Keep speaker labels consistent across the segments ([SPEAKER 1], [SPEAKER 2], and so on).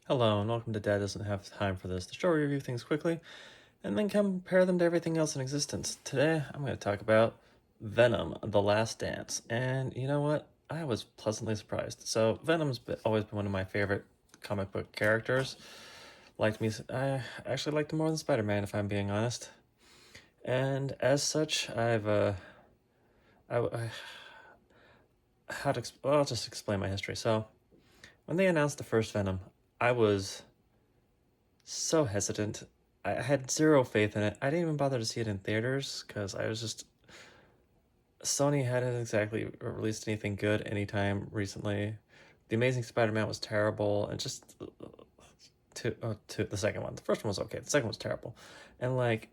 [SPEAKER 1] Hello and welcome to Dad Doesn't Have Time for This, the show where we review things quickly and then compare them to everything else in existence. Today I'm going to talk about Venom, The Last Dance. And you know what? I was pleasantly surprised. So always been one of my favorite comic book characters. I actually liked him more than Spider-Man, if I'm being honest. And as such, I I'll just explain my history. So when they announced the first Venom, I was so hesitant. I had zero faith in it. I didn't even bother to see it in theaters because I was just Sony hadn't exactly released anything good anytime recently. The Amazing Spider-Man was terrible, and just to the second one. The first one was okay. The second was terrible, and like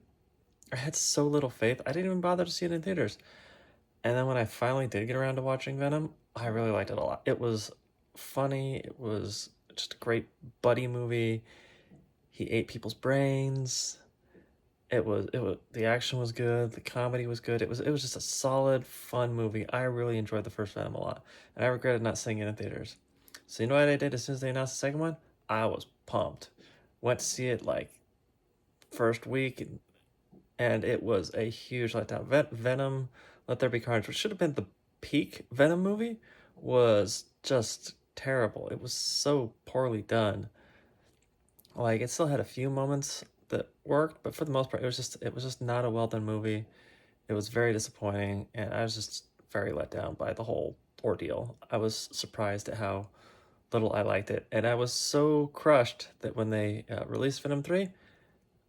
[SPEAKER 1] I had so little faith. I didn't even bother to see it in theaters. And then when I finally did get around to watching Venom, I really liked it a lot. It was funny. It was just a great buddy movie. He ate people's brains. It was the action was good, the comedy was good. It was just a solid, fun movie. I really enjoyed the first Venom a lot, and I regretted not seeing it in theaters. So you know what I did as soon as they announced the second one? I was pumped. Went to see it like first week, and it was a huge letdown. Venom, Let There Be Carnage, which should have been the peak Venom movie, was just terrible. It was so poorly done. Like it still had a few moments that worked, but for the most part, it was just not a well done movie. It was very disappointing, and I was just very let down by the whole ordeal. I was surprised at how little I liked it, and I was so crushed that when they released Venom 3,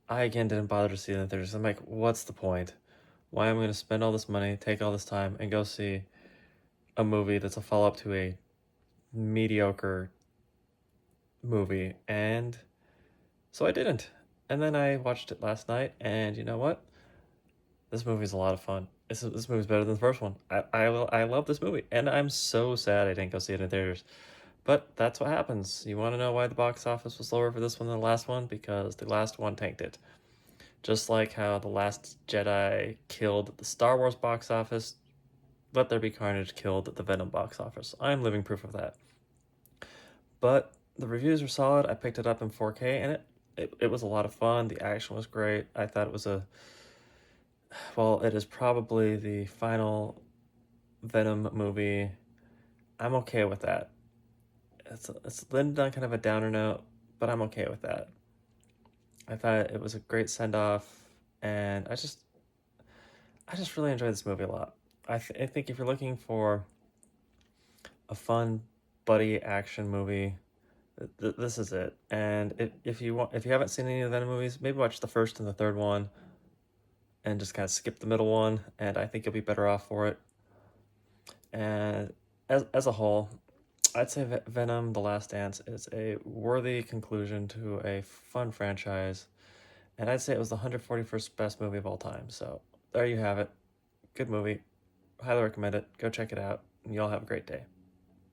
[SPEAKER 1] I again didn't bother to see it in theaters. I'm like, what's the point? Why am I going to spend all this money, take all this time, and go see a movie that's a follow up to a mediocre movie? And so I didn't. And then I watched it last night, and you know what? This movie's a lot of fun. This movie's better than the first one. I love this movie, and I'm so sad I didn't go see it in theaters. But that's what happens. You want to know why the box office was lower for this one than the last one? Because the last one tanked it. Just like how The Last Jedi killed the Star Wars box office, Let There Be Carnage killed the Venom box office. I'm living proof of that. But the reviews were solid. I picked it up in 4K, and it was a lot of fun. The action was great. I thought it was it is probably the final Venom movie. I'm okay with that. It's ended on kind of a downer note, but I'm okay with that. I thought it was a great send off, and I just really enjoyed this movie a lot. I think if you're looking for a fun buddy action movie, this is it. And if you haven't seen any of the Venom movies, maybe watch the first and the third one, and just kind of skip the middle one. And I think you'll be better off for it. And as a whole, I'd say Venom: The Last Dance is a worthy conclusion to a fun franchise, and I'd say it was the 141st best movie of all time. So there you have it. Good movie. Highly recommend it. Go check it out, and y'all have a great day.